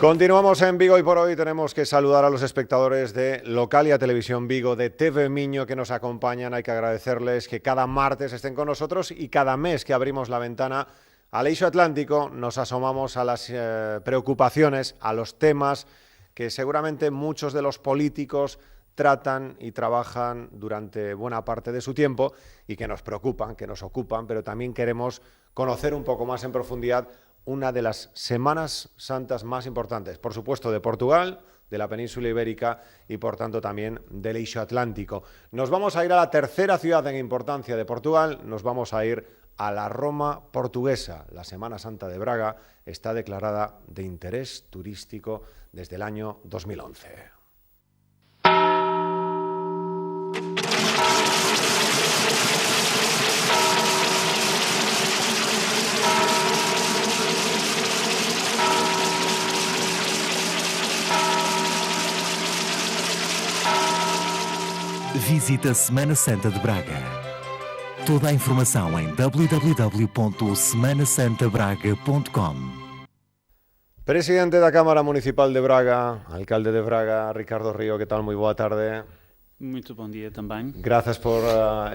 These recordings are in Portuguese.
Continuamos en Vigo y por hoy tenemos que saludar a los espectadores de Localia Televisión Vigo, de TV Miño, que nos acompañan. Hay que agradecerles que cada martes estén con nosotros y cada mes que abrimos la ventana al Eixo Atlántico nos asomamos a las preocupaciones, a los temas que seguramente muchos de los políticos tratan y trabajan durante buena parte de su tiempo y que nos preocupan, que nos ocupan, pero también queremos conocer un poco más en profundidad una de las Semanas Santas más importantes, por supuesto de Portugal, de la península ibérica y por tanto también del Eixo Atlántico. Nos vamos a ir a la tercera ciudad en importancia de Portugal, nos vamos a ir a la Roma portuguesa. La Semana Santa de Braga está declarada de interés turístico desde el año 2011. Visita Semana Santa de Braga. Toda a informação em www.semanasantabraga.com. Presidente da Cámara Municipal de Braga, alcalde de Braga, Ricardo Río, ¿qué tal? Muy boa tarde. Muito bom dia também. Gracias por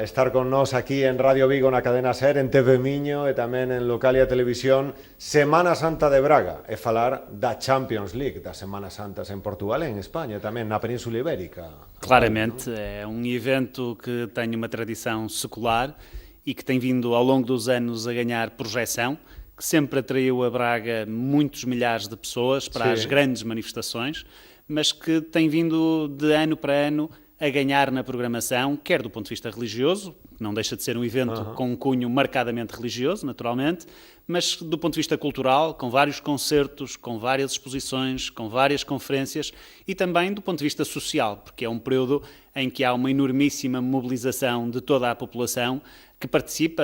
estar con nos aquí en Radio Vigo, na cadena SER, en TV Miño e tamén en Localia Televisión. Semana Santa de Braga é falar da Champions League, das Semanas Santas en Portugal e en España, tamén na Península Ibérica. Claramente, é um evento que tem uma tradição secular e que tem vindo ao longo dos anos a ganhar projeção, que sempre atraiu a Braga muitos milhares de pessoas para as grandes manifestações, mas que tem vindo de ano para ano a ganhar na programação, quer do ponto de vista religioso, que não deixa de ser um evento com um cunho marcadamente religioso, naturalmente, mas do ponto de vista cultural, com vários concertos, com várias exposições, com várias conferências e também do ponto de vista social, porque é um período em que há uma enormíssima mobilização de toda a população que participa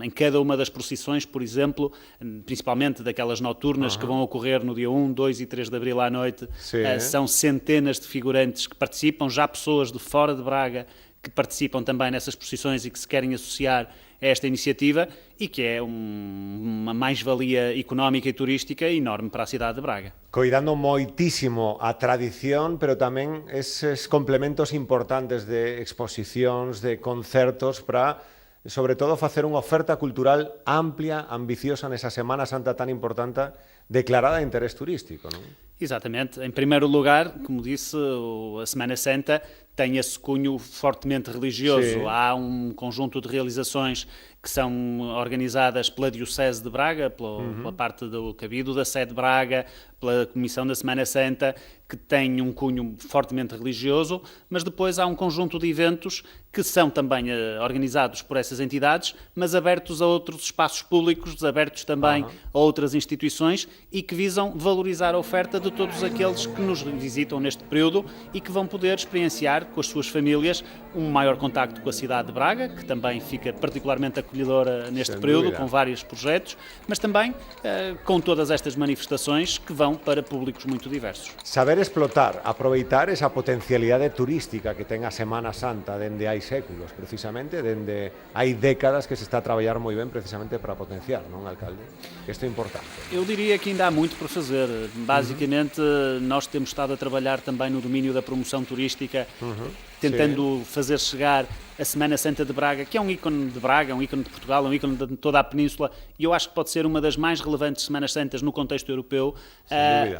em cada uma das procissões, por exemplo, principalmente daquelas noturnas que vão ocorrer no dia 1, 2 e 3 de abril à noite. São centenas de figurantes que participam, já pessoas de fora de Braga que participam também nessas procissões e que se querem associar a esta iniciativa e que é uma mais-valia económica e turística enorme para a cidade de Braga. Cuidando moitísimo a tradición, pero tamén eses complementos importantes de exposicións, de concertos para, sobre todo, facer unha oferta cultural amplia, ambiciosa nesa Semana Santa tan importante, declarada de interés turístico, non? Exatamente. Em primeiro lugar, como disse, a Semana Santa tem esse cunho fortemente religioso. Sim. Há um conjunto de realizações que são organizadas pela Diocese de Braga, pela parte do Cabildo da Sé de Braga, pela Comissão da Semana Santa, que tem um cunho fortemente religioso, mas depois há um conjunto de eventos que são também organizados por essas entidades, mas abertos a outros espaços públicos, abertos também a outras instituições e que visam valorizar a oferta de todos aqueles que nos visitam neste período e que vão poder experienciar com as suas famílias um maior contacto com a cidade de Braga, que também fica particularmente acolhedora neste período, com vários projetos, mas também com todas estas manifestações que vão para públicos muito diversos. Saber explotar, aproveitar esa potencialidade turística que ten a Semana Santa dende hai séculos, precisamente, dende hai décadas que se está a traballar moi ben precisamente para potenciar, non, alcalde? Isto é importante. Eu diria que ainda há muito por fazer. Basicamente, nós temos estado a trabalhar também no domínio da promoção turística, tentando fazer chegar a Semana Santa de Braga, que é um ícone de Braga, um ícone de Portugal, um ícone de toda a Península, e eu acho que pode ser uma das mais relevantes Semanas Santas no contexto europeu,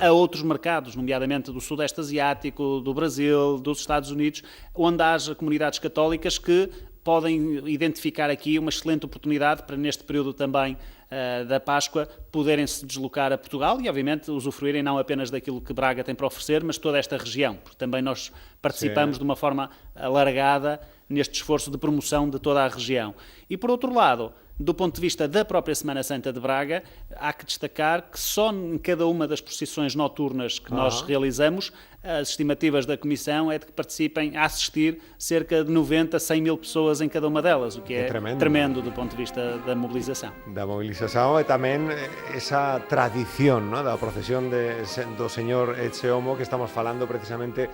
a outros mercados, nomeadamente do Sudeste Asiático, do Brasil, dos Estados Unidos, onde haja comunidades católicas que podem identificar aqui uma excelente oportunidade para, neste período também da Páscoa, poderem se deslocar a Portugal e, obviamente, usufruírem não apenas daquilo que Braga tem para oferecer, mas toda esta região, porque também nós participamos de uma forma alargada neste esforço de promoção de toda a região. E, por outro lado, do ponto de vista da própria Semana Santa de Braga, há que destacar que só em cada uma das procissões noturnas que nós realizamos, as estimativas da Comissão é de que participem a assistir cerca de 90, 100 mil pessoas em cada uma delas, o que é tremendo do ponto de vista da mobilização. Da mobilização e tamén esa tradición, ¿no?, da procesión do Señor Ecce Homo, que estamos falando precisamente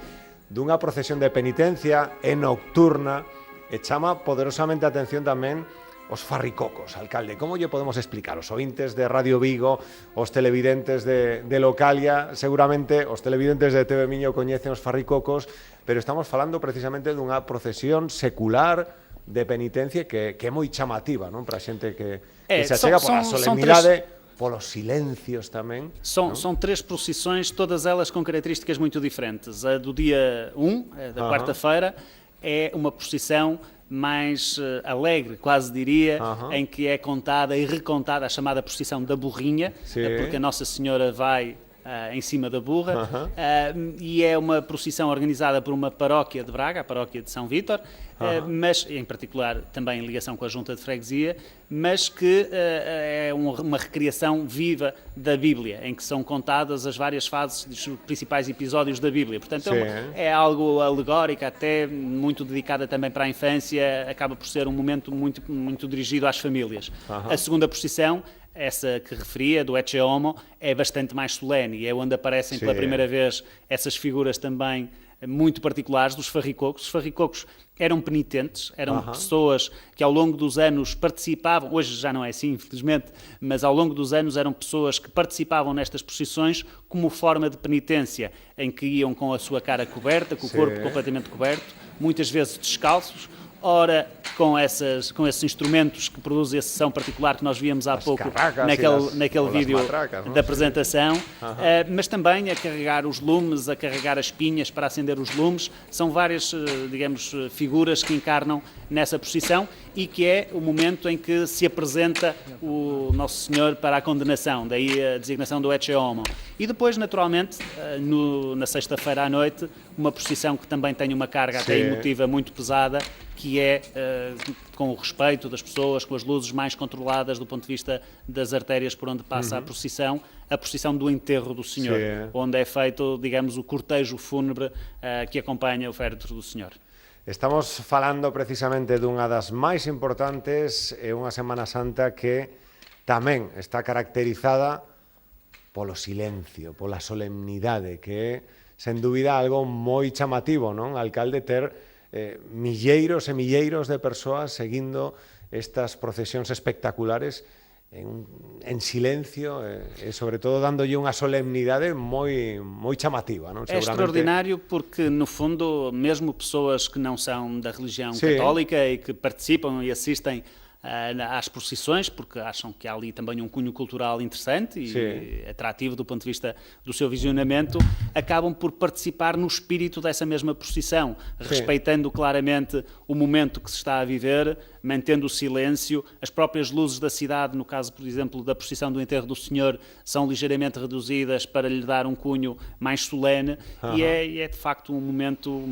dunha procesión de penitencia e nocturna, e chama poderosamente a atención tamén os farricocos, alcalde? Como lle podemos explicar? Os ointes de Radio Vigo, os televidentes de Localia, seguramente os televidentes de TV Miño coñecen os farricocos, pero estamos falando precisamente dunha procesión secular de penitencia que é moi chamativa, non? Para a xente que se achega pola solemnidade, polos silencios tamén. São três procissões, todas elas com características muito diferentes. A do dia 1, da quarta-feira, é uma procissão mais alegre, quase diria, em que é contada e recontada a chamada procissão da burrinha, porque a Nossa Senhora vai em cima da burra, e é uma procissão organizada por uma paróquia de Braga, a paróquia de São Vítor, mas em particular também em ligação com a Junta de Freguesia, mas que é uma recriação viva da Bíblia, em que são contadas as várias fases dos principais episódios da Bíblia. Portanto, é algo alegórico, até muito dedicada também para a infância, acaba por ser um momento muito, muito dirigido às famílias. A segunda procissão, essa que referia, do Ecce Homo, é bastante mais solene e é onde aparecem pela primeira vez essas figuras também muito particulares dos farricocos. Os farricocos eram penitentes, eram pessoas que ao longo dos anos participavam, hoje já não é assim, infelizmente, mas ao longo dos anos eram pessoas que participavam nestas procissões como forma de penitência, em que iam com a sua cara coberta, com o corpo completamente coberto, muitas vezes descalços, ora com esses instrumentos que produzem esse som particular que nós víamos há pouco naquele vídeo da apresentação, mas também a carregar os lumes, a carregar as pinhas para acender os lumes. São várias, digamos, figuras que encarnam nessa procissão e que é o momento em que se apresenta o Nosso Senhor para a condenação, daí a designação do Ecce Homo. E depois, naturalmente, na sexta-feira à noite, uma procissão que também tem uma carga até emotiva muito pesada, que é com o respeito das pessoas, com as luzes mais controladas do ponto de vista das artérias por onde passa a procissão do enterro do Senhor, onde é feito, digamos, o cortejo fúnebre que acompanha o féretro do Senhor. Estamos falando precisamente dunha das máis importantes, unha Semana Santa que tamén está caracterizada polo silencio, pola solemnidade, que é, sen dúbida, algo moi chamativo, non, alcalde, ter milleiros e milleiros de persoas seguindo estas procesións espectaculares en silencio e sobre todo dándolle unha solemnidade moi chamativa, non? É extraordinário porque, no fundo, mesmo pessoas que não são da religião católica e que participam e assistem às procissões, porque acham que há ali também um cunho cultural interessante e atrativo do ponto de vista do seu visionamento, acabam por participar no espírito dessa mesma procissão, respeitando claramente o momento que se está a viver, mantendo o silêncio. As próprias luzes da cidade, no caso, por exemplo, da procissão do enterro do Senhor, são ligeiramente reduzidas para lhe dar um cunho mais solene e é de facto um momento,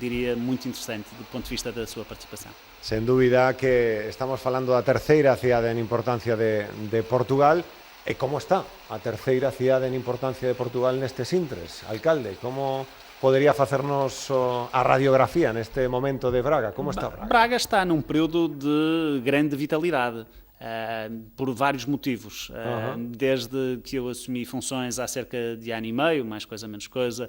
diria, muito interessante do ponto de vista da sua participação. Sen dúbida que estamos falando da terceira cidade en importancia de Portugal. E como está a terceira cidade en importancia de Portugal nestes intres, alcalde? Como podería facernos a radiografía neste momento de Braga? Como está Braga? Braga está num período de grande vitalidade. Por vários motivos, desde que eu assumi funções há cerca de ano e meio, mais coisa menos coisa,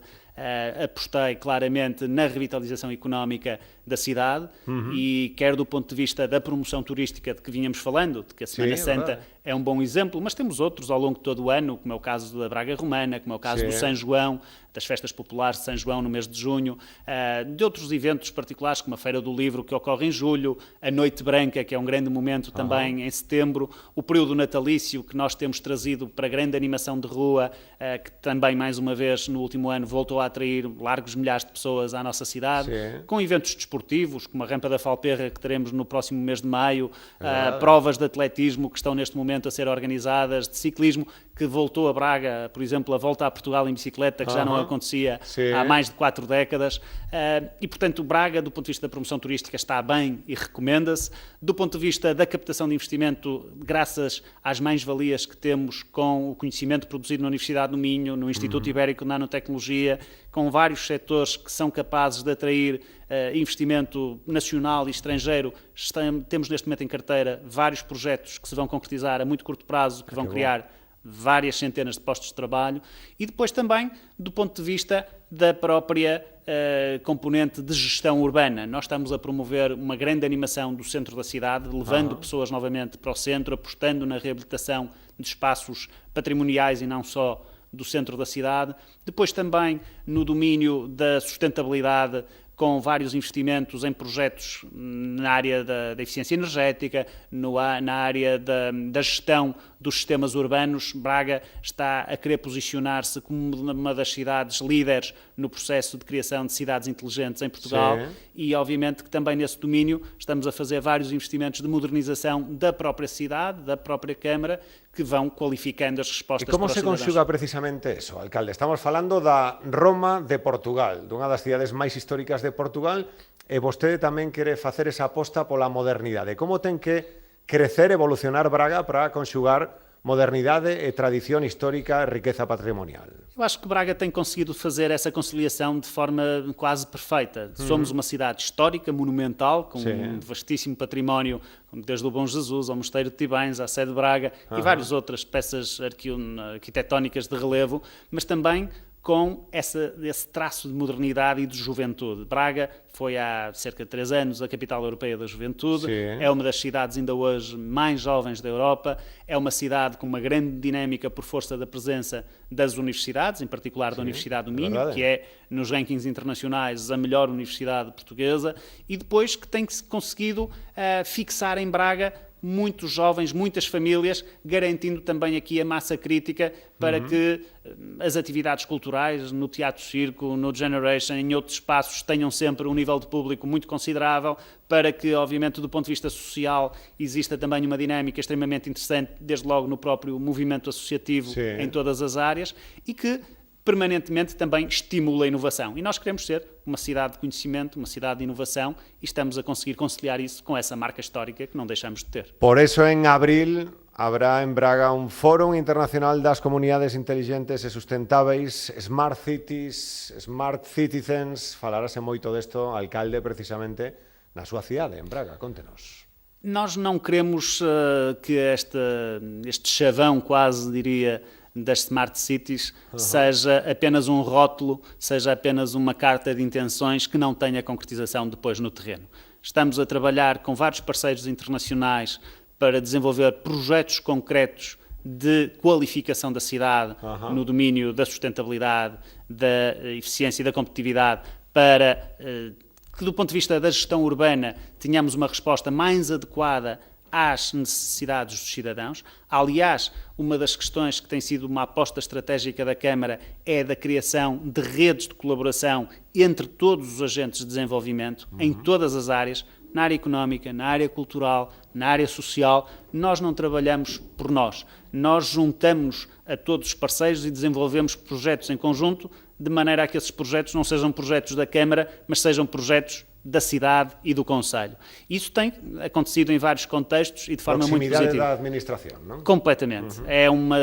apostei claramente na revitalização económica da cidade e quer do ponto de vista da promoção turística de que vínhamos falando, de que a Semana Santa é um bom exemplo, mas temos outros ao longo de todo o ano, como é o caso da Braga Romana, como é o caso do São João, das festas populares de São João no mês de junho, de outros eventos particulares, como a Feira do Livro, que ocorre em julho, a Noite Branca, que é um grande momento também em setembro, o período natalício que nós temos trazido para grande animação de rua, que também, mais uma vez, no último ano, voltou a atrair largos milhares de pessoas à nossa cidade, com eventos desportivos, como a Rampa da Falperra, que teremos no próximo mês de maio, provas de atletismo que estão neste momento a ser organizadas, de ciclismo, que voltou a Braga, por exemplo, a volta a Portugal em bicicleta, que já não acontecia há mais de 4 décadas. E, portanto, Braga, do ponto de vista da promoção turística, está bem e recomenda-se. Do ponto de vista da captação de investimento, graças às mais-valias que temos com o conhecimento produzido na Universidade do Minho, no Instituto Ibérico de Nanotecnologia, com vários setores que são capazes de atrair investimento nacional e estrangeiro, temos neste momento em carteira vários projetos que se vão concretizar a muito curto prazo, que vão criar várias centenas de postos de trabalho e depois também do ponto de vista da própria componente de gestão urbana. Nós estamos a promover uma grande animação do centro da cidade, levando pessoas novamente para o centro, apostando na reabilitação de espaços patrimoniais e não só do centro da cidade. Depois também no domínio da sustentabilidade, com vários investimentos em projetos na área da eficiência energética, na área da gestão dos sistemas urbanos. Braga está a querer posicionar-se como uma das cidades líderes no processo de criação de cidades inteligentes em Portugal. Sim. E, obviamente, que também nesse domínio estamos a fazer vários investimentos de modernização da própria cidade, da própria Câmara, que vão qualificando as respostas para os cidadãos. E como se conxuga precisamente eso, alcalde? Estamos falando da Roma de Portugal, dunha das cidades máis históricas de Portugal, e vostede tamén quere facer esa aposta pola modernidade. Como ten que crecer, evolucionar Braga para conxugar modernidade e tradición histórica e riqueza patrimonial? Eu acho que Braga tem conseguido fazer essa conciliação de forma quase perfeita. Somos uma cidade histórica, monumental, com um vastíssimo património, desde o Bom Jesus ao Mosteiro de Tibães, à Sé de Braga e várias outras peças arquitetónicas de relevo, mas também com esse traço de modernidade e de juventude. Braga foi há cerca de 3 anos a capital europeia da juventude, é uma das cidades ainda hoje mais jovens da Europa, é uma cidade com uma grande dinâmica por força da presença das universidades, em particular da Universidade do Minho, que é, nos rankings internacionais, a melhor universidade portuguesa, e depois que tem conseguido fixar em Braga muitos jovens, muitas famílias, garantindo também aqui a massa crítica para que as atividades culturais, no Teatro Circo, no Generation, em outros espaços, tenham sempre um nível de público muito considerável, para que, obviamente, do ponto de vista social, exista também uma dinâmica extremamente interessante, desde logo no próprio movimento associativo em todas as áreas, e que permanentemente também estimula a inovação. E nós queremos ser uma cidade de conhecimento, uma cidade de inovação, e estamos a conseguir conciliar isso com essa marca histórica que não deixamos de ter. Por eso, en abril, habrá en Braga un Fórum Internacional das Comunidades Inteligentes e Sustentáveis, Smart Cities, Smart Citizens. Falarase moito desto, alcalde, precisamente, na súa cidade, en Braga. Conte-nos. Nós não queremos que este chavão, quase diria, das Smart Cities seja apenas um rótulo, seja apenas uma carta de intenções que não tenha concretização depois no terreno. Estamos a trabalhar com vários parceiros internacionais para desenvolver projetos concretos de qualificação da cidade no domínio da sustentabilidade, da eficiência e da competitividade, para que, do ponto de vista da gestão urbana, tenhamos uma resposta mais adequada às necessidades dos cidadãos. Aliás, uma das questões que tem sido uma aposta estratégica da Câmara é da criação de redes de colaboração entre todos os agentes de desenvolvimento, em todas as áreas, na área económica, na área cultural, na área social. Nós não trabalhamos por nós juntamos a todos os parceiros e desenvolvemos projetos em conjunto, de maneira a que esses projetos não sejam projetos da Câmara, mas sejam projetos da cidade e do concelho. Isso tem acontecido em vários contextos e de forma muito positiva. Proximidade da administração, não? Completamente. É uma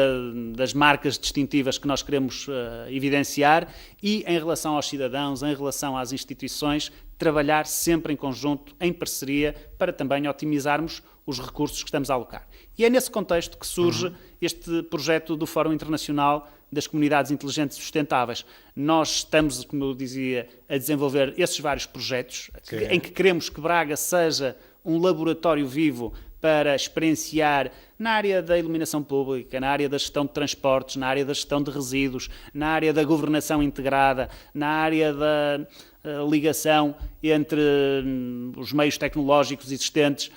das marcas distintivas que nós queremos evidenciar e, em relação aos cidadãos, em relação às instituições, trabalhar sempre em conjunto, em parceria, para também otimizarmos os recursos que estamos a alocar. E é nesse contexto que surge este projeto do Fórum Internacional das Comunidades Inteligentes e Sustentáveis. Nós estamos, como eu dizia, a desenvolver esses vários projetos em que queremos que Braga seja um laboratório vivo para experienciar na área da iluminação pública, na área da gestão de transportes, na área da gestão de resíduos, na área da governação integrada, na área da ligação entre os meios tecnológicos existentes.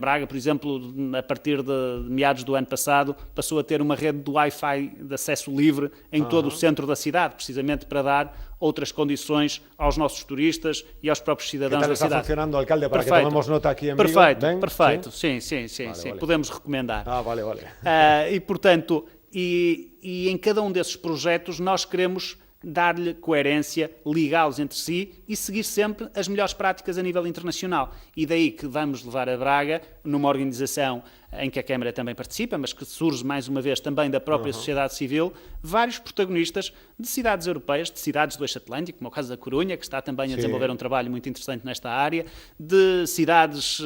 Braga, por exemplo, a partir de meados do ano passado, passou a ter uma rede de Wi-Fi de acesso livre em todo o centro da cidade, precisamente para dar outras condições aos nossos turistas e aos próprios cidadãos da cidade. Está funcionando, alcalde, para que tomemos nota aqui em Vigo? Perfeito. Sim. Vale. Podemos recomendar. Vale. E, portanto, e em cada um desses projetos nós queremos dar-lhe coerência, ligá-los entre si e seguir sempre as melhores práticas a nível internacional. E daí que vamos levar a Braga, numa organização em que a Câmara também participa, mas que surge mais uma vez também da própria sociedade civil, vários protagonistas de cidades europeias, de cidades do Eixo Atlântico, como é o caso da Corunha, que está também a desenvolver um trabalho muito interessante nesta área, de cidades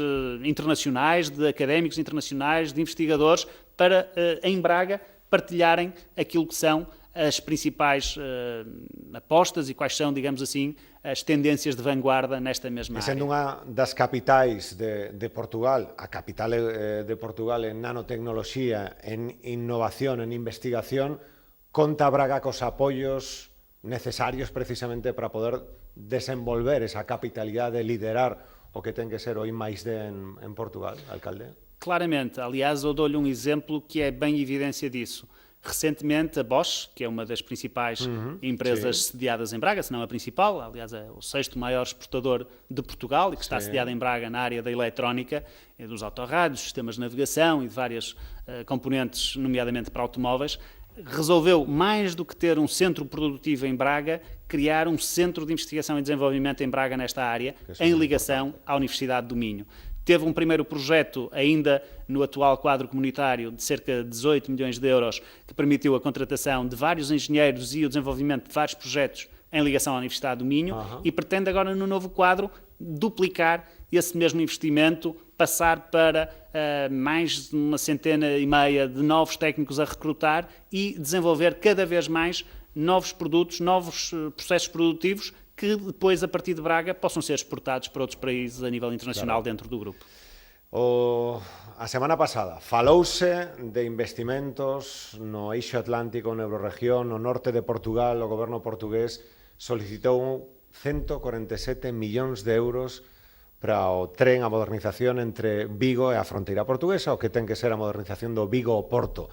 internacionais, de académicos internacionais, de investigadores, para, em Braga, partilharem aquilo que são as principais apostas e quais são, digamos assim, as tendências de vanguarda nesta mesma área. Sendo unha das capitais de Portugal, a capital de Portugal en nanotecnoloxía, en innovación, en investigación, conta Braga cos apoios necesarios precisamente para poder desenvolver esa capitalidade de liderar o que ten que ser o I+D en Portugal, alcalde? Claramente. Aliás, eu dou-lhe um exemplo que é bem evidência disso. Recentemente, a Bosch, que é uma das principais empresas sediadas em Braga, se não a principal, aliás, é o 6º maior exportador de Portugal e que está sediada em Braga na área da eletrónica, dos autorrádios, sistemas de navegação e de várias componentes, nomeadamente para automóveis, resolveu, mais do que ter um centro produtivo em Braga, criar um centro de investigação e desenvolvimento em Braga nesta área, em ligação à Universidade do Minho. Teve um primeiro projeto, ainda no atual quadro comunitário, de cerca de 18 milhões de euros, que permitiu a contratação de vários engenheiros e o desenvolvimento de vários projetos em ligação à Universidade do Minho, e pretende agora, no novo quadro, duplicar esse mesmo investimento, passar para mais de 150 de novos técnicos a recrutar e desenvolver cada vez mais novos produtos, novos processos produtivos, que depois, a partir de Braga, possam ser exportados para outros países a nível internacional dentro do grupo. A semana pasada falouse de investimentos no eixo atlántico, na Eurorregión, no norte de Portugal. O goberno portugués solicitou 147 millóns de euros para o tren, a modernización entre Vigo e a fronteira portuguesa, o que ten que ser a modernización do Vigo-Porto.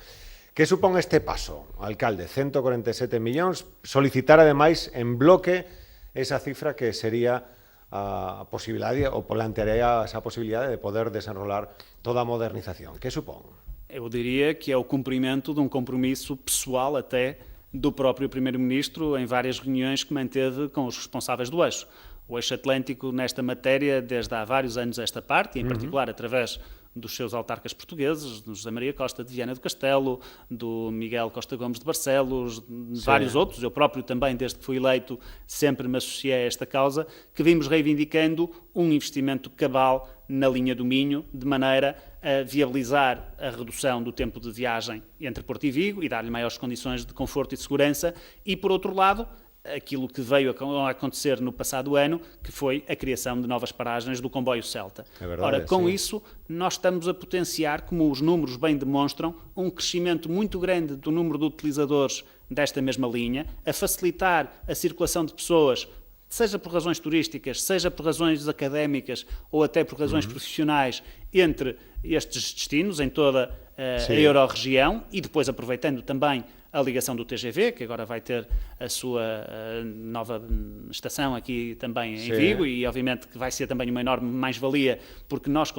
Que supón este paso, alcalde? 147 millóns, solicitar ademais en bloque esa cifra que sería a posibilidade, ou plantearía esa posibilidade de poder desenrolar toda a modernización. Que supón? Eu diria que é o cumprimento de um compromisso pessoal até do próprio Primeiro-Ministro em várias reuniões que manteve com os responsáveis do eixo. O eixo atlântico nesta matéria, desde há vários anos esta parte, e em particular através dos seus autarcas portugueses, do José Maria Costa de Viana do Castelo, do Miguel Costa Gomes de Barcelos, de vários outros, eu próprio também, desde que fui eleito, sempre me associei a esta causa, que vimos reivindicando um investimento cabal na linha do Minho, de maneira a viabilizar a redução do tempo de viagem entre Porto e Vigo e dar-lhe maiores condições de conforto e de segurança, e, por outro lado, aquilo que veio a acontecer no passado ano, que foi a criação de novas paragens do comboio Celta. É verdade, ora, com isso, nós estamos a potenciar, como os números bem demonstram, um crescimento muito grande do número de utilizadores desta mesma linha, a facilitar a circulação de pessoas, seja por razões turísticas, seja por razões académicas ou até por razões profissionais, entre estes destinos, em toda a Eurorregião, e depois aproveitando também a ligação do TGV, que agora vai ter a sua nova estação aqui também em Vigo, e obviamente que vai ser também uma enorme mais-valia, porque nós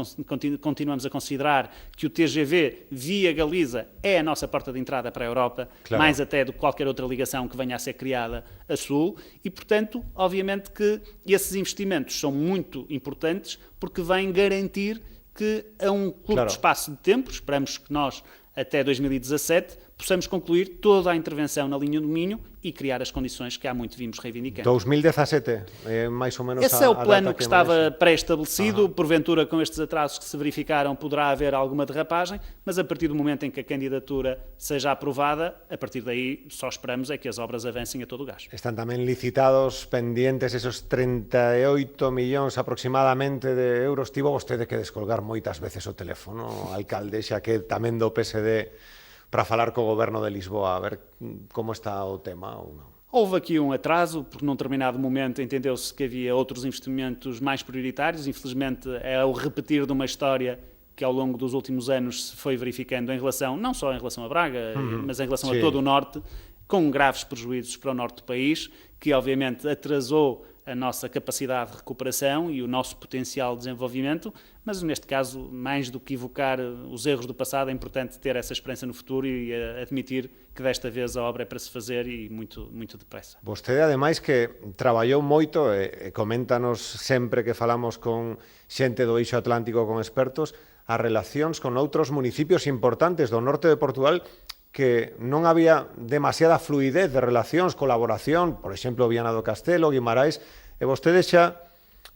continuamos a considerar que o TGV via Galiza é a nossa porta de entrada para a Europa, mais até do que qualquer outra ligação que venha a ser criada a sul, e portanto, obviamente que esses investimentos são muito importantes, porque vêm garantir que a um curto espaço de tempo, esperamos que nós até 2017, possamos concluir toda a intervenção na linha do Minho e criar as condições que há muito vimos reivindicando. 2017, é mais ou menos esse é o plano que estava pré-estabelecido. Porventura, com estes atrasos que se verificaram, poderá haver alguma derrapagem, mas a partir do momento em que a candidatura seja aprovada, a partir daí só esperamos é que as obras avancem a todo o gás. Están tamén licitados, pendientes, esos 38 millóns aproximadamente de euros. Tivo vostede que descolgar moitas veces o teléfono, alcalde, xa que tamén do PSD, para falar co goberno de Lisboa, a ver como está o tema ou non. Houve aqui um atraso, porque num determinado momento entendeu-se que havia outros investimentos mais prioritários. Infelizmente, é o repetir de uma história que ao longo dos últimos anos se foi verificando em relação, não só em relação a Braga, mas em relação a todo o Norte, com graves prejuízos para o Norte do país, que obviamente atrasou a nossa capacidade de recuperação e o nosso potencial de desenvolvimento, mas neste caso, mais do que evocar os erros do passado, é importante ter essa esperança no futuro e admitir que desta vez a obra é para se fazer e muito, muito depressa. Vostede, ademais, que traballou moito, e coméntanos sempre que falamos con xente do eixo atlántico, con expertos, as relacións con outros municipios importantes do norte de Portugal, que non había demasiada fluidez de relacións, colaboración, por exemplo, Viana do Castelo, Guimarães, e vostede xa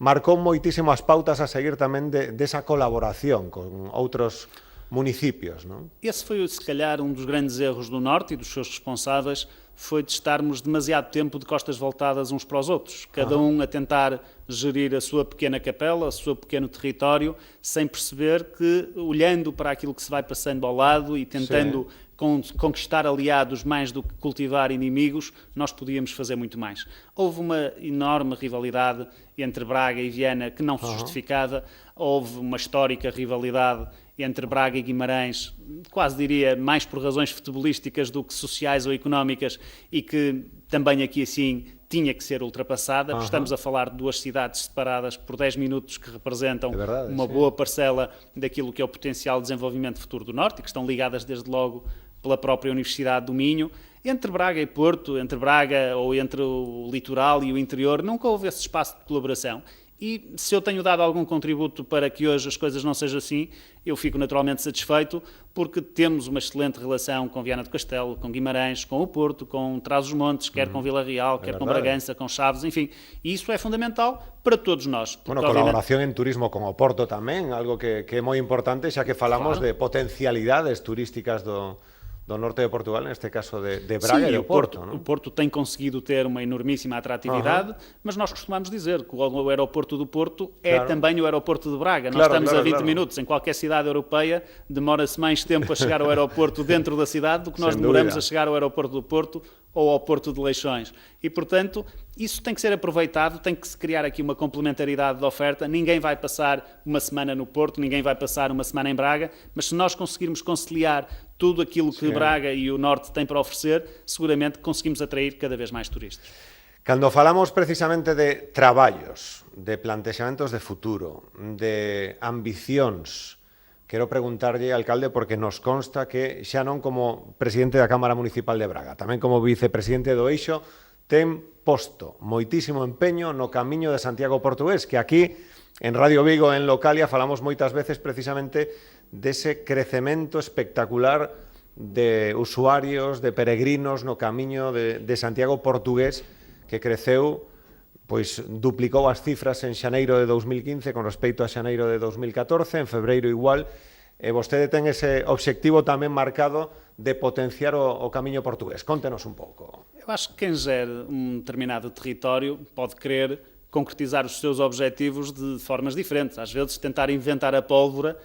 marcou moitísimo as pautas a seguir tamén desa colaboración con outros municipios, ¿no? Esse foi, se calhar, um dos grandes erros do Norte e dos seus responsáveis, foi de estarmos demasiado tempo de costas voltadas uns para os outros, cada um a tentar gerir a sua pequena capela, o seu pequeno território, sem perceber que, olhando para aquilo que se vai passando ao lado e tentando conquistar aliados mais do que cultivar inimigos, nós podíamos fazer muito mais. Houve uma enorme rivalidade entre Braga e Viana que não se justificava, houve uma histórica rivalidade entre Braga e Guimarães, quase diria mais por razões futebolísticas do que sociais ou económicas, e que também aqui assim tinha que ser ultrapassada, porque estamos a falar de duas cidades separadas por 10 minutos que representam uma boa parcela daquilo que é o potencial de desenvolvimento futuro do Norte e que estão ligadas desde logo pela própria Universidade do Minho. Entre Braga e Porto, entre Braga ou entre o litoral e o interior, nunca houve esse espaço de colaboração. E se eu tenho dado algum contributo para que hoje as coisas não sejam assim, eu fico naturalmente satisfeito, porque temos uma excelente relação com Viana do Castelo, com Guimarães, com o Porto, com Trás-os-Montes, quer com Vila Real, quer com Bragança, com Chaves, enfim. E isso é fundamental para todos nós. Bueno, colaboración en turismo con o Porto tamén, algo que é moi importante, xa que falamos de potencialidades turísticas do norte de Portugal, neste caso de Braga e do Porto. O Porto tem conseguido ter uma enormíssima atratividade, mas nós costumamos dizer que o aeroporto do Porto é também o aeroporto de Braga. Nós estamos a 20 minutos. Em qualquer cidade europeia demora-se mais tempo a chegar ao aeroporto dentro da cidade do que nós demoramos a chegar ao aeroporto do Porto ou ao Porto de Leixões. E, portanto, isso tem que ser aproveitado, tem que se criar aqui uma complementaridade de oferta. Ninguém vai passar uma semana no Porto, ninguém vai passar uma semana em Braga, mas se nós conseguirmos conciliar tudo aquilo que Braga e o Norte têm para oferecer, seguramente conseguimos atrair cada vez mais turistas. Cando falamos precisamente de traballos, de plantexamentos de futuro, de ambicións, quero preguntarlle, alcalde, porque nos consta que xa non como presidente da Cámara Municipal de Braga, tamén como vicepresidente do Eixo, ten posto moitísimo empeño no camiño de Santiago Portugués, que aquí en Radio Vigo, en Localia, falamos moitas veces precisamente dese crecemento espectacular de usuarios, de peregrinos no camiño de Santiago Portugués, que creceu, pois duplicou as cifras en xaneiro de 2015 con respecto a xaneiro de 2014, en febreiro igual, e vostede ten ese obxectivo tamén marcado de potenciar o camiño portugués. Contenos un pouco. Eu acho que quem gere um determinado território pode querer concretizar os seus objetivos de formas diferentes. Às vezes tentar inventar a pólvora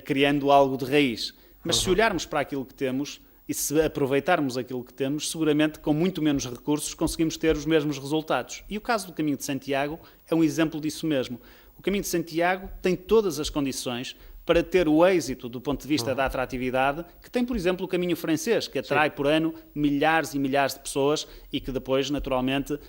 criando algo de raiz. Mas se olharmos para aquilo que temos e se aproveitarmos aquilo que temos, seguramente com muito menos recursos conseguimos ter os mesmos resultados. E o caso do Caminho de Santiago é um exemplo disso mesmo. O Caminho de Santiago tem todas as condições para ter o êxito do ponto de vista da atratividade que tem, por exemplo, o Caminho Francês, que atrai por ano milhares e milhares de pessoas e que depois, naturalmente,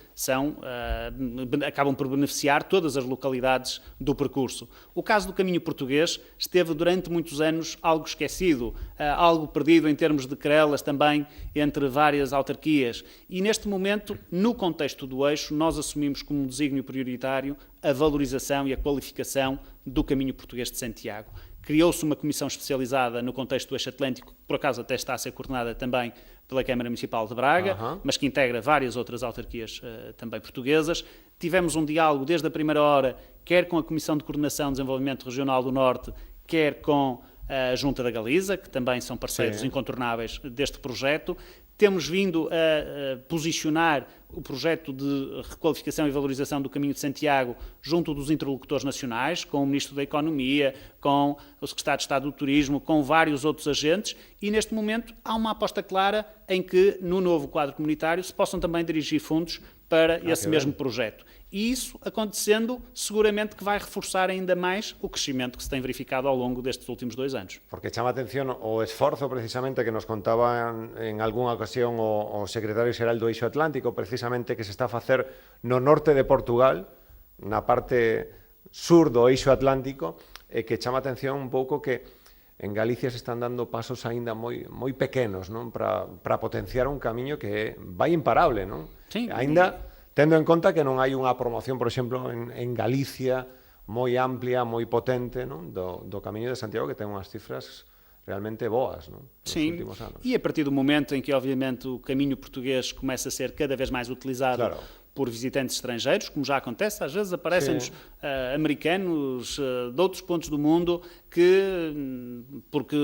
acabam por beneficiar todas as localidades do percurso. O caso do Caminho Português esteve durante muitos anos algo esquecido, algo perdido em termos de querelas também entre várias autarquias. E neste momento, no contexto do eixo, nós assumimos como desígnio prioritário a valorização e a qualificação do Caminho Português de Santiago. Criou-se uma comissão especializada no contexto do eixo atlântico, que por acaso até está a ser coordenada também pela Câmara Municipal de Braga, mas que integra várias outras autarquias também portuguesas. Tivemos um diálogo desde a primeira hora, quer com a Comissão de Coordenação e Desenvolvimento Regional do Norte, quer com a Junta da Galiza, que também são parceiros incontornáveis deste projeto. Temos vindo a posicionar o projeto de requalificação e valorização do Caminho de Santiago junto dos interlocutores nacionais, com o Ministro da Economia, com o Secretário de Estado do Turismo, com vários outros agentes, e neste momento há uma aposta clara em que no novo quadro comunitário se possam também dirigir fundos para esse mesmo projeto. E isso acontecendo, seguramente que vai reforçar ainda mais o crescimento que se tem verificado ao longo destes últimos 2 anos. Porque chama a atención o esforzo precisamente que nos contaba en algunha ocasión o secretario xeral do Eixo Atlántico, precisamente que se está a facer no norte de Portugal, na parte sur do Eixo Atlántico, e que chama a atención un pouco que en Galicia se están dando pasos aínda moi pequenos, non, para potenciar un camiño que vai imparable, non? Sí. Aínda tendo en conta que non hai unha promoción, por exemplo, en Galicia moi amplia, moi potente, non? Do Camiño de Santiago, que ten unhas cifras realmente boas, non? Nos últimos anos. E a partir do momento em que, obviamente, o caminho português começa a ser cada vez mais utilizado por visitantes estrangeiros, como já acontece, às vezes aparecem-nos americanos de outros pontos do mundo que, porque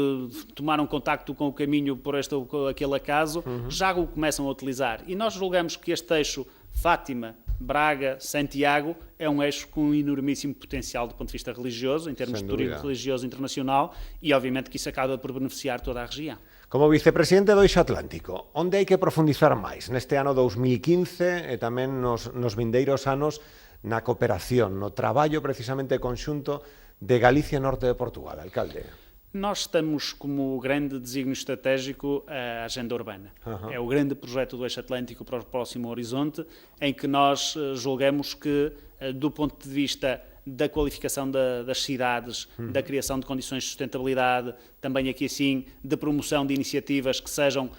tomaram contacto com o caminho por este ou aquele acaso, já o começam a utilizar. E nós julgamos que este eixo Fátima, Braga, Santiago, é um eixo com um enormíssimo potencial do ponto de vista religioso, em termos de turismo religioso internacional, e obviamente que isso acaba por beneficiar toda a região. Como vicepresidente do Eixo Atlántico, onde hai que profundizar máis neste ano 2015 e tamén nos vindeiros anos na cooperación, no traballo precisamente conxunto de Galicia e Norte de Portugal, alcalde? Nós estamos como grande desígnio estratégico a agenda urbana. É o grande projeto do Eixo Atlântico para o próximo horizonte, em que nós julgamos que, do ponto de vista da qualificação das cidades, da criação de condições de sustentabilidade, também aqui assim, de promoção de iniciativas que sejam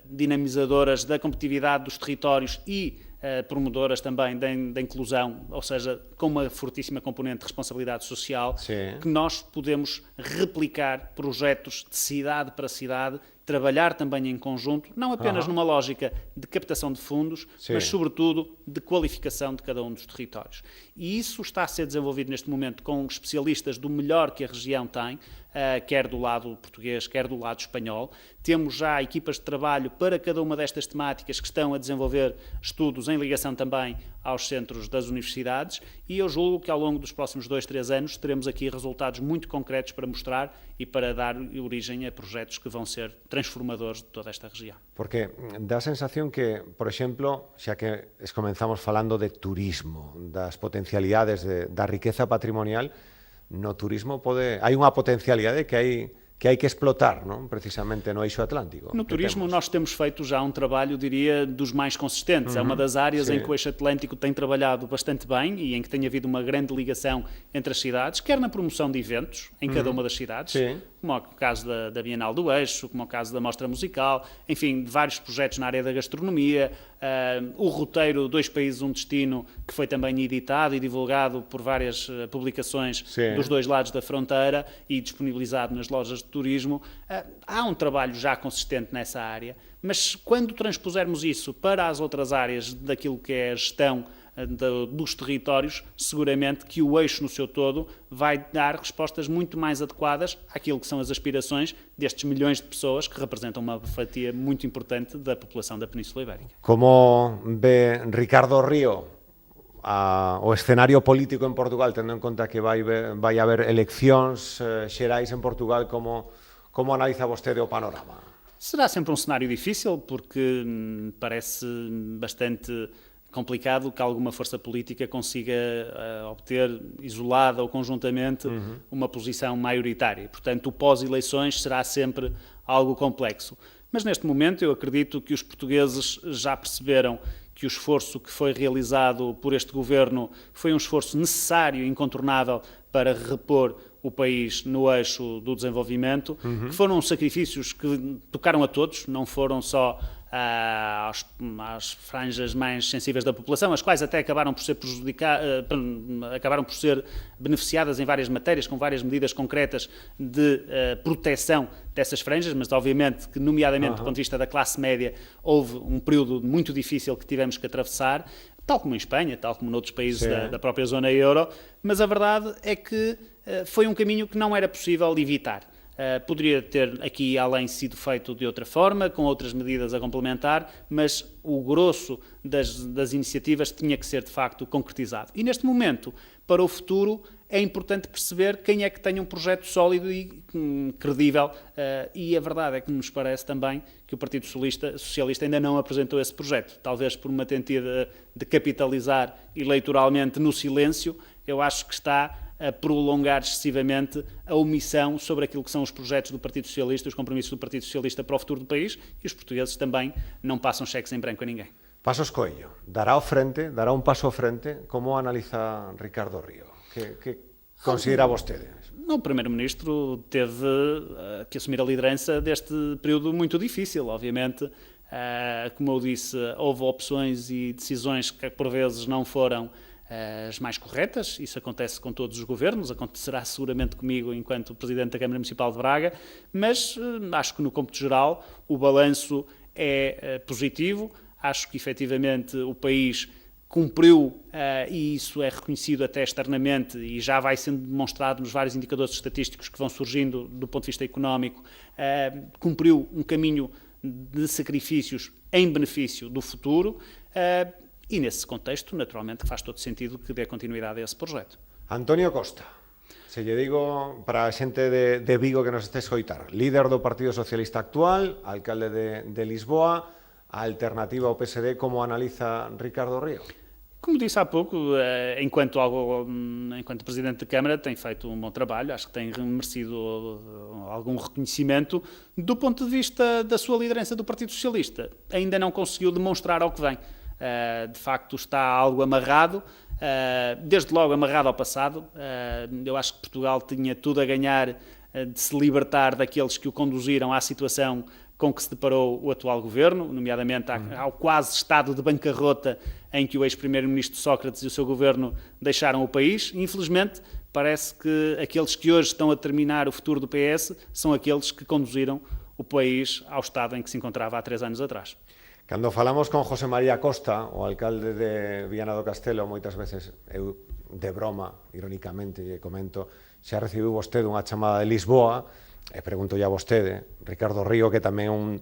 dinamizadoras da competitividade dos territórios e promotoras também da inclusão, ou seja, com uma fortíssima componente de responsabilidade social, que nós podemos replicar projetos de cidade para cidade, trabalhar também em conjunto, não apenas numa lógica de captação de fundos, mas sobretudo de qualificação de cada um dos territórios. E isso está a ser desenvolvido neste momento com especialistas do melhor que a região tem, quer do lado português, quer do lado espanhol. Temos já equipas de trabalho para cada uma destas temáticas que estão a desenvolver estudos em ligação também aos centros das universidades, e eu julgo que ao longo dos próximos 2-3 anos teremos aqui resultados muito concretos para mostrar e para dar origem a projetos que vão ser transformadores de toda esta região. Porque dá a sensación que, por exemplo, xa que comenzamos falando de turismo, das potencialidades da riqueza patrimonial, no turismo hai unha potencialidade que hai que explotar, non? Precisamente no Eixo Atlántico. No turismo nós temos feito já um trabalho, diria, dos mais consistentes. É uma das áreas em que o Eixo Atlântico tem trabalhado bastante bem e em que tem havido uma grande ligação entre as cidades, quer na promoção de eventos em cada uma das cidades, como é o caso da Bienal do Eixo, como é o caso da Mostra Musical, enfim, de vários projetos na área da gastronomia, o roteiro Dois Países, um Destino, que foi também editado e divulgado por várias publicações dos dois lados da fronteira e disponibilizado nas lojas de turismo. Há um trabalho já consistente nessa área, mas quando transpusermos isso para as outras áreas daquilo que é a gestão dos territórios, seguramente que o eixo no seu todo vai dar respostas muito mais adequadas àquilo que são as aspirações destes milhões de pessoas que representam uma fatia muito importante da população da Península Ibérica. Como ve Ricardo Río o escenario político en Portugal, tendo en conta que vai haber eleccións xerais en Portugal, como analiza vostede o panorama? Será sempre um cenário difícil, porque parece bastante complicado que alguma força política consiga obter, isolada ou conjuntamente, uma posição maioritária. Portanto, o pós-eleições será sempre algo complexo. Mas neste momento eu acredito que os portugueses já perceberam que o esforço que foi realizado por este governo foi um esforço necessário e incontornável para repor o país no eixo do desenvolvimento, que foram sacrifícios que tocaram a todos, não foram só às franjas mais sensíveis da população, as quais até acabaram por ser acabaram por ser beneficiadas em várias matérias, com várias medidas concretas de proteção dessas franjas, mas obviamente que, nomeadamente do ponto de vista da classe média, houve um período muito difícil que tivemos que atravessar, tal como em Espanha, tal como noutros países da própria zona euro, mas a verdade é que foi um caminho que não era possível evitar. Poderia ter aqui além sido feito de outra forma, com outras medidas a complementar, mas o grosso das iniciativas tinha que ser de facto concretizado. E neste momento, para o futuro, é importante perceber quem é que tem um projeto sólido e credível, e a verdade é que nos parece também que o Partido Socialista ainda não apresentou esse projeto, talvez por uma tentativa de capitalizar eleitoralmente no silêncio. Eu acho que está a prolongar excessivamente a omissão sobre aquilo que são os projetos do Partido Socialista, os compromissos do Partido Socialista para o futuro do país, e os portugueses também não passam cheques em branco a ninguém. Passos Coello, dará um paso à frente? Como analisa Ricardo Río? Que considera vostede? O Primeiro-Ministro teve que assumir a liderança deste período muito difícil, obviamente. Como eu disse, houve opções e decisões que por vezes não foram as mais corretas. Isso acontece com todos os governos, acontecerá seguramente comigo enquanto Presidente da Câmara Municipal de Braga, mas acho que no cômputo geral o balanço é positivo. Acho que efetivamente o país cumpriu, e isso é reconhecido até externamente e já vai sendo demonstrado nos vários indicadores estatísticos que vão surgindo do ponto de vista económico, cumpriu um caminho de sacrifícios em benefício do futuro, e nesse contexto, naturalmente, faz todo sentido que dê continuidade a esse projeto. Antonio Costa, se lle digo para a xente de Vigo que nos este escoitar, líder do Partido Socialista actual, alcalde de Lisboa, a alternativa ao PSD, como analiza Ricardo Río? Como disse há pouco, enquanto Presidente da Câmara tem feito um bom trabalho, acho que tem merecido algum reconhecimento do ponto de vista da sua liderança do Partido Socialista. Ainda não conseguiu demonstrar ao que vem. De facto está algo amarrado, desde logo amarrado ao passado. Eu acho que Portugal tinha tudo a ganhar de se libertar daqueles que o conduziram à situação com que se deparou o atual governo, nomeadamente ao quase estado de bancarrota em que o ex-primeiro-ministro Sócrates e o seu governo deixaram o país. Infelizmente, parece que aqueles que hoje estão a determinar o futuro do PS são aqueles que conduziram o país ao estado em que se encontrava há 3 anos atrás. Cando falamos con José María Costa, o alcalde de Viana do Castelo, moitas veces eu de broma, irónicamente, lle comento, xa recibiu vostede unha chamada de Lisboa, e pregunto a vostede, Ricardo Río, que tamén é un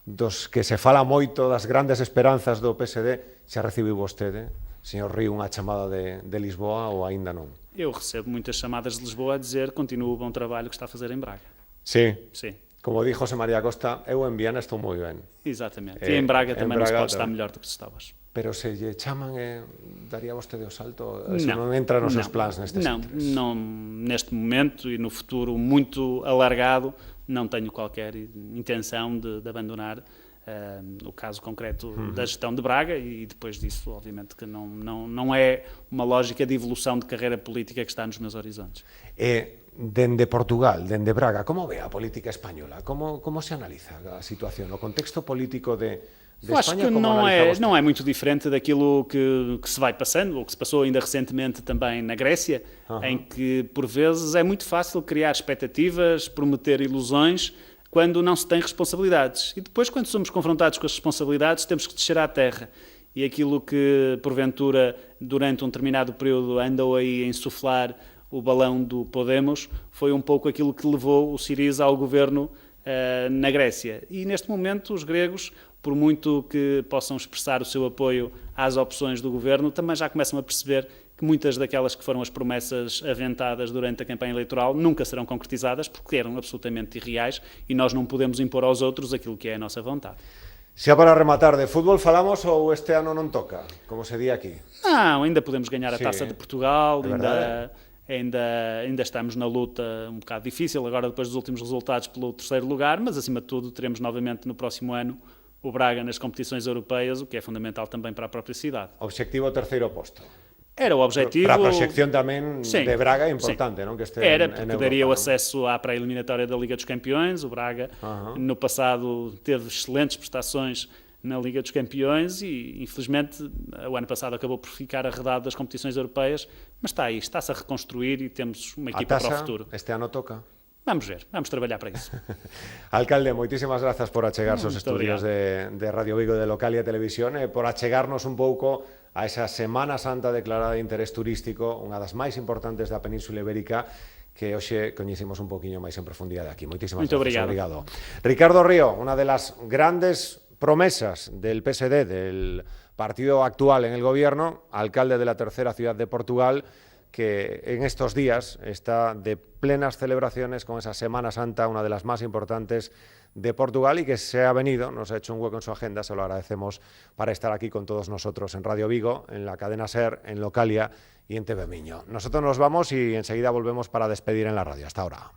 dos que se fala moito das grandes esperanzas do PSD, xa recibiu vostede, señor Río, unha chamada de Lisboa ou aínda non? Eu recebo muitas chamadas de Lisboa a dizer continua o bom trabalho que está a fazer em Braga. Sí. Sim. Como di José María Costa, eu en Viana estou moi ben. Exatamente. E em Braga também não se pode estar melhor do que se está hoje. Pero se lle chaman, daría vostede o salto? Se non entra nos seus plans nestes intres? Não, neste momento e no futuro muito alargado, não tenho qualquer intenção de abandonar o caso concreto da gestão de Braga, e depois disso, obviamente, que não é uma lógica de evolução de carreira política que está nos meus horizontes. Dende Portugal, dende Braga, como ve a política española? Como se analiza a situación, o contexto político de Eu acho Espanha? que não é muito diferente daquilo que se vai passando, ou que se passou ainda recentemente também na Grécia, em que, por vezes, é muito fácil criar expectativas, prometer ilusões, quando não se tem responsabilidades. E depois, quando somos confrontados com as responsabilidades, temos que descer à terra. E aquilo que, porventura, durante um determinado período andou aí a insuflar o balão do Podemos, foi um pouco aquilo que levou o Syriza ao governo na Grécia. E neste momento os gregos, por muito que possam expressar o seu apoio às opções do governo, também já começam a perceber que muitas daquelas que foram as promessas aventadas durante a campanha eleitoral nunca serão concretizadas porque eram absolutamente irreais e nós não podemos impor aos outros aquilo que é a nossa vontade. Xa para rematar, de fútbol falamos ou este ano non toca, como se di aquí? Não, ainda podemos ganhar a Taça de Portugal, é ainda estamos na luta um bocado difícil, agora depois dos últimos resultados pelo 3º lugar, mas acima de tudo teremos novamente no próximo ano o Braga nas competições europeias, o que é fundamental também para a própria cidade. Objetivo 3º posto. Era o objetivo... Para a proxección tamén de Braga é importante, non? Que este era, porque Europa, daria o acesso à pré-eliminatória da Liga dos Campeões. O Braga, no passado, teve excelentes prestações na Liga dos Campeões e, infelizmente, o ano passado acabou por ficar arredado das competições europeias, mas está aí, está-se a reconstruir e temos uma equipa para o futuro. Este ano toca? Vamos ver, vamos traballar para isso. Alcalde, moitísimas grazas por achegarse aos estudios de Radio Vigo de Localia Televisión e por achegarnos un pouco a esa Semana Santa declarada de interés turístico, unha das máis importantes da Península Ibérica, que hoxe coñecemos un poquinho máis en profundidade aquí. Moitísimas gracias. Obrigado. Ricardo Río, unha de las grandes promesas del PSD, del partido actual en el gobierno, alcalde de la tercera ciudad de Portugal, que en estos días está de plenas celebraciones con esa Semana Santa, una de las más importantes de Portugal, y que se ha venido, nos ha hecho un hueco en su agenda, se lo agradecemos, para estar aquí con todos nosotros en Radio Vigo, en la cadena SER, en Localia y en TV Miño. Nosotros nos vamos y enseguida volvemos para despedir en la radio. Hasta ahora.